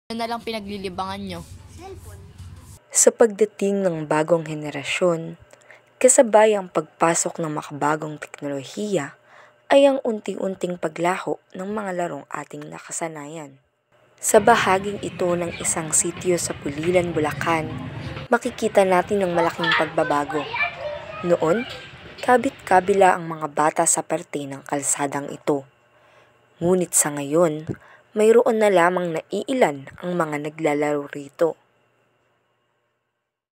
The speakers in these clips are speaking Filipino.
Ano na lang pinaglilibangan nyo? Cellphone. Sa pagdating ng bagong henerasyon, kasabay ang pagpasok ng makabagong teknolohiya ay ang unti-unting paglaho ng mga larong ating nakasanayan. Sa bahaging ito ng isang sitio sa Pulilan, Bulacan, makikita natin ang malaking pagbabago. Noon, kabit-kabila ang mga bata sa parte ng kalsadang ito. Ngunit sa ngayon, mayroon na lamang naiilan ang mga naglalaro rito.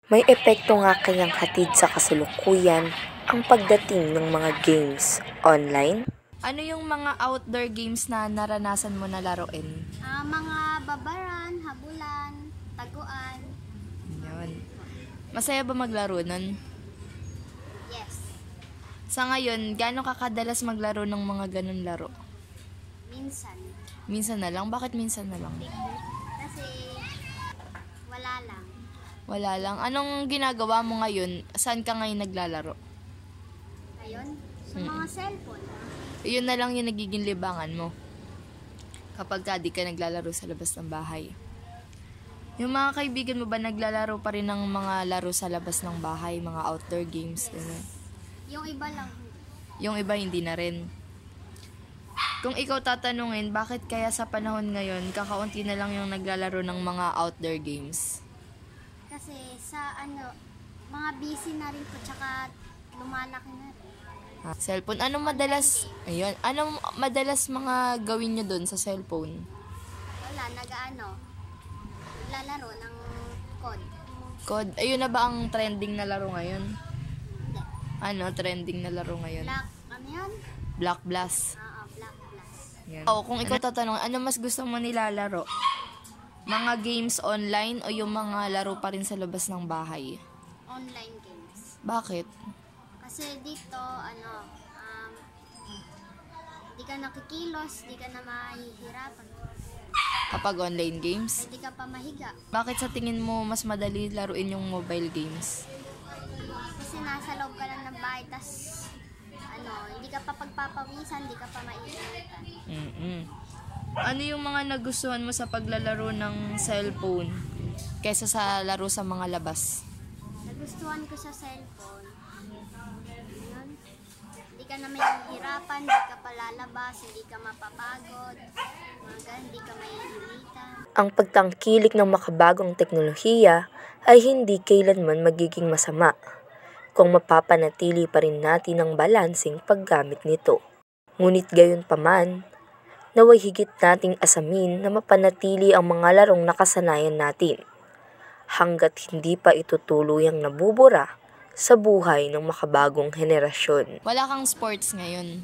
May epekto nga kayang hatid sa kasalukuyan ang pagdating ng mga games online? Ano yung mga outdoor games na naranasan mo na laruin? Mga babaran, habulan, taguan. Yun. Masaya ba maglaro nun? Yes. Sa ngayon, gaano ka kadalas maglaro ng mga ganun laro? Minsan. Minsan na lang? Bakit minsan na lang? Kasi wala lang. Wala lang. Anong ginagawa mo ngayon? Saan ka ngayon naglalaro? Ngayon, sa mga cellphone. Yun na lang yung nagiging libangan mo. Kapag ka di ka naglalaro sa labas ng bahay. Yung mga kaibigan mo ba naglalaro pa rin ng mga laro sa labas ng bahay? Mga outdoor games? Ganun? Yung iba lang. Yung iba hindi na rin. Kung ikaw tatanungin, bakit kaya sa panahon ngayon, kakaunti na lang yung naglalaro ng mga outdoor games? Kasi sa mga busy na rin po, tsaka lumalaki na rin. Cellphone. Anong madalas mga gawin nyo dun sa cellphone? Wala, naglalaro ng code. Code. Ayun na ba ang trending na laro ngayon? Hindi. Ano, trending na laro ngayon? Yun? Black Blast. Black Plus. Yan. Kung ikaw tatanungin, ano mas gusto mo nilalaro? Mga games online o yung mga laro pa rin sa labas ng bahay? Online games. Bakit? Kasi dito, di ka nakikilos, di ka na mahihirapan. Kapag online games? Di ka pa mahiga. Bakit sa tingin mo mas madali laruin yung mobile games? Kasi nasa loob ka lang ng bahay, tas hindi ka pa pagpapawisan, di ka pa maiinitan. Ano yung mga nagustuhan mo sa paglalaro ng cellphone kaysa sa laro sa mga labas? Nagustuhan ko sa cellphone. Hindi ka na mahihirapan, hindi ka pa lalabas, hindi ka mapapagod, hindi ka mahihilitan. Ang pagtangkilik ng makabagong teknolohiya ay hindi kailanman magiging masama kung mapapanatili pa rin natin ang balansing paggamit nito. Ngunit gayon paman, naway higit nating asamin na mapanatili ang mga larong nakasanayan natin hanggat hindi pa ito tuluyang nabubura sa buhay ng makabagong henerasyon. Wala kang sports ngayon.